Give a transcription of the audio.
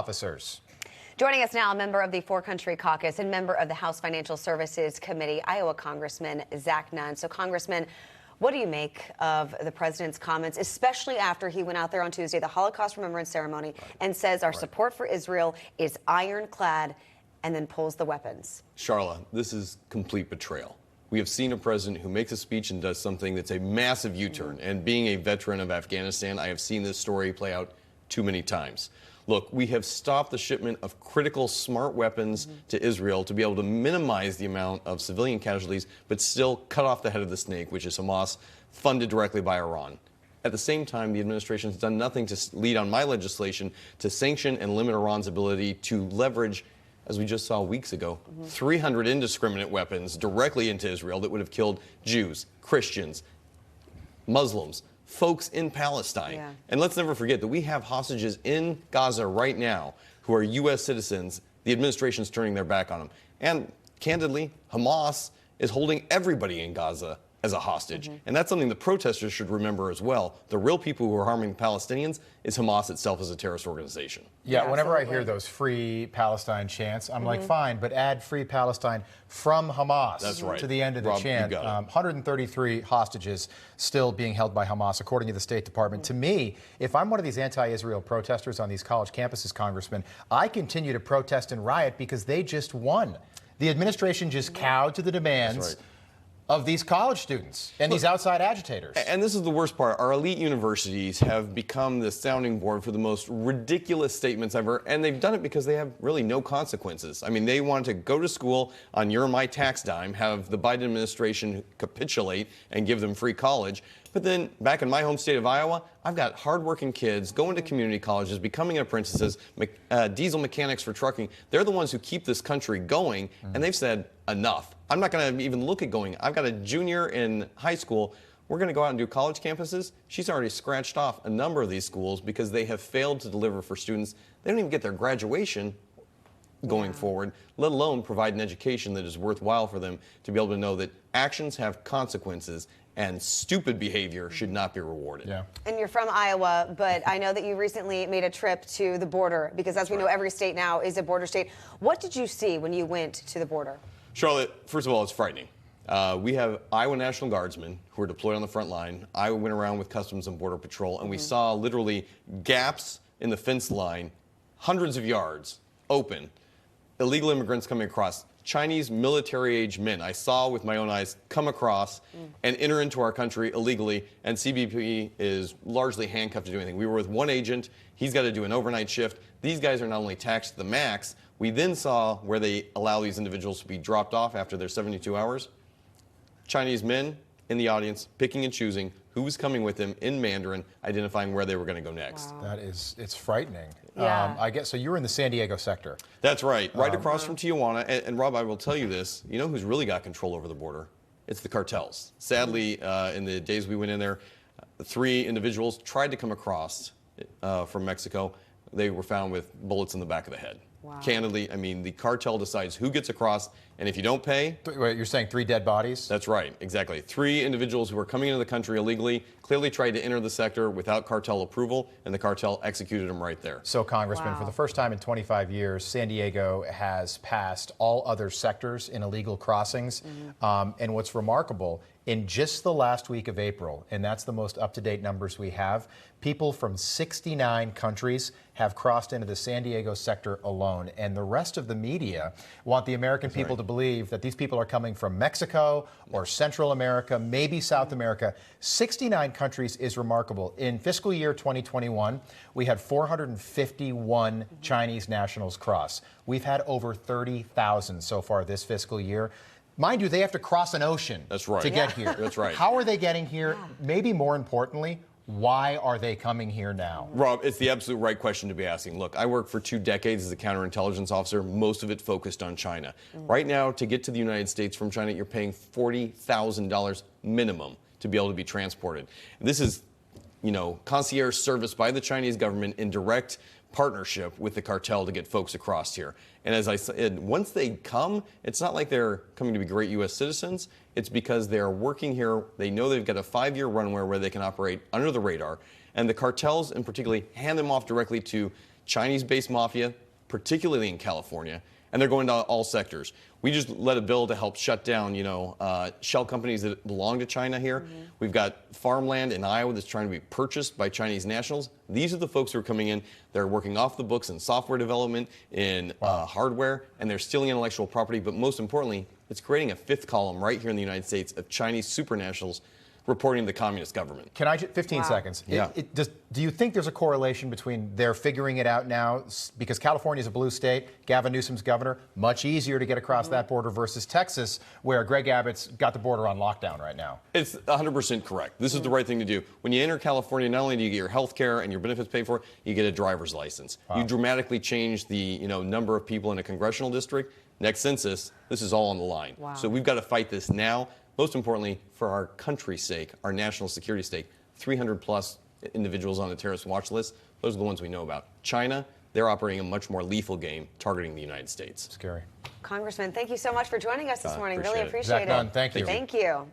officers. Joining us now, a member of the Four Country Caucus and member of the House Financial Services Committee, Iowa Congressman Zach Nunn. So, Congressman, what do you make of the president's comments, especially after he went out there on Tuesday, the Holocaust Remembrance Ceremony, and says our support for Israel is ironclad, and then pulls the weapons? Charla, this is complete betrayal. We have seen a president who makes a speech and does something that's a massive U-turn. And being a veteran of Afghanistan, I have seen this story play out too many times. Look, we have stopped the shipment of critical smart weapons to Israel to be able to minimize the amount of civilian casualties, but still cut off the head of the snake, which is Hamas, funded directly by Iran. At the same time, the administration has done nothing to lead on my legislation to sanction and limit Iran's ability to leverage, as we just saw weeks ago, 300 indiscriminate weapons directly into Israel that would have killed Jews, Christians, Muslims, folks in Palestine. Yeah. And let's never forget that we have hostages in Gaza right now who are U.S. citizens. The administration's turning their back on them. And candidly, Hamas is holding everybody in Gaza as a hostage. And that's something the protesters should remember as well. The real people who are harming Palestinians is Hamas itself as a terrorist organization. Yeah, whenever absolutely. I hear those free Palestine chants, I'm like, fine, but add free Palestine from Hamas. That's right. To the end of the Rob, chant. you got it. 133 hostages still being held by Hamas, according to the State Department. To me, if I'm one of these anti-Israel protesters on these college campuses, Congressman, I continue to protest and riot because they just won. The administration just cowed to the demands of these college students and these outside agitators. And this is the worst part. Our elite universities have become the sounding board for the most ridiculous statements ever, and they've done it because they have really no consequences. I mean, they want to go to school on your and my tax dime, have the Biden administration capitulate and give them free college. But then back in my home state of Iowa, I've got hardworking kids going to community colleges, becoming apprentices, diesel mechanics for trucking. They're the ones who keep this country going, and they've said enough. I'm not going to even look at going. I've got a junior in high school. We're going to go out and do college campuses. She's already scratched off a number of these schools because they have failed to deliver for students. They don't even get their graduation going forward, let alone provide an education that is worthwhile for them to be able to know that actions have consequences and stupid behavior should not be rewarded. Yeah. And you're from Iowa, but I know that you recently made a trip to the border because, as we know, every state now is a border state. What did you see when you went to the border? Charlotte, first of all, it's frightening. We have Iowa National Guardsmen who are deployed on the front line. I went around with Customs and Border Patrol, and we saw literally gaps in the fence line, hundreds of yards open, illegal immigrants coming across. Chinese military-age men I saw with my own eyes come across and enter into our country illegally, and CBP is largely handcuffed to do anything. We were with one agent. He's got to do an overnight shift. These guys are not only taxed to the max, we then saw where they allow these individuals to be dropped off after their 72 hours. Chinese men in the audience picking and choosing who was coming with them in Mandarin, identifying where they were going to go next. Wow. That is, it's frightening. Yeah. I guess, so you were in the San Diego sector. That's right, right across from Tijuana. And Rob, I will tell you this, you know who's really got control over the border? It's the cartels. Sadly, in the days we went in there, 3 individuals tried to come across from Mexico. They were found with bullets in the back of the head. Wow. Candidly, I mean, the cartel decides who gets across, and if you don't pay... Wait, you're saying 3 dead bodies? That's right, exactly. 3 individuals who are coming into the country illegally clearly tried to enter the sector without cartel approval, and the cartel executed them right there. So, Congressman, Wow. for the first time in 25 years, San Diego has passed all other sectors in illegal crossings. And what's remarkable, in just the last week of April, and that's the most up-to-date numbers we have, people from 69 countries have crossed into the San Diego sector alone. And the rest of the media want the American people to believe that these people are coming from Mexico or Central America, maybe South America. 69 countries is remarkable. In fiscal year 2021, we had 451 Chinese nationals cross. We've had over 30,000 so far this fiscal year. Mind you, they have to cross an ocean to get here. That's right. How are they getting here? Maybe more importantly, why are they coming here now? Rob, it's the absolute right question to be asking. Look, I worked for 2 decades as a counterintelligence officer, most of it focused on China. Right now, to get to the United States from China, you're paying $40,000 minimum to be able to be transported. This is, you know, concierge service by the Chinese government in direct partnership with the cartel to get folks across here. And as I said, once they come, it's not like they're coming to be great U.S. citizens. It's because they're working here. They know they've got a 5-year runway where they can operate under the radar. And the cartels, in particular, hand them off directly to Chinese-based mafia, particularly in California, and they're going to all sectors. We just led a bill to help shut down, shell companies that belong to China here. We've got farmland in Iowa that's trying to be purchased by Chinese nationals. These are the folks who are coming in. They're working off the books in software development, in hardware, and they're stealing intellectual property. But most importantly, it's creating a fifth column right here in the United States of Chinese supranationals reporting to the communist government. Can I 15 seconds? Yeah. Do you think there's a correlation between they're figuring it out now, because California is a blue state, Gavin Newsom's governor, much easier to get across that border versus Texas, where Greg Abbott's got the border on lockdown right now? It's 100% correct. This is the right thing to do. When you enter California, not only do you get your health care and your benefits paid for, you get a driver's license. You dramatically change the number of people in a congressional district. Next census, this is all on the line. So we've got to fight this now. Most importantly, for our country's sake, our national security sake, 300 plus individuals on the terrorist watch list. Those are the ones we know about. China, they're operating a much more lethal game targeting the United States. Scary. Congressman, thank you so much for joining us this morning. Really appreciate it. appreciate Zach it. Nunn, thank you. Thank you.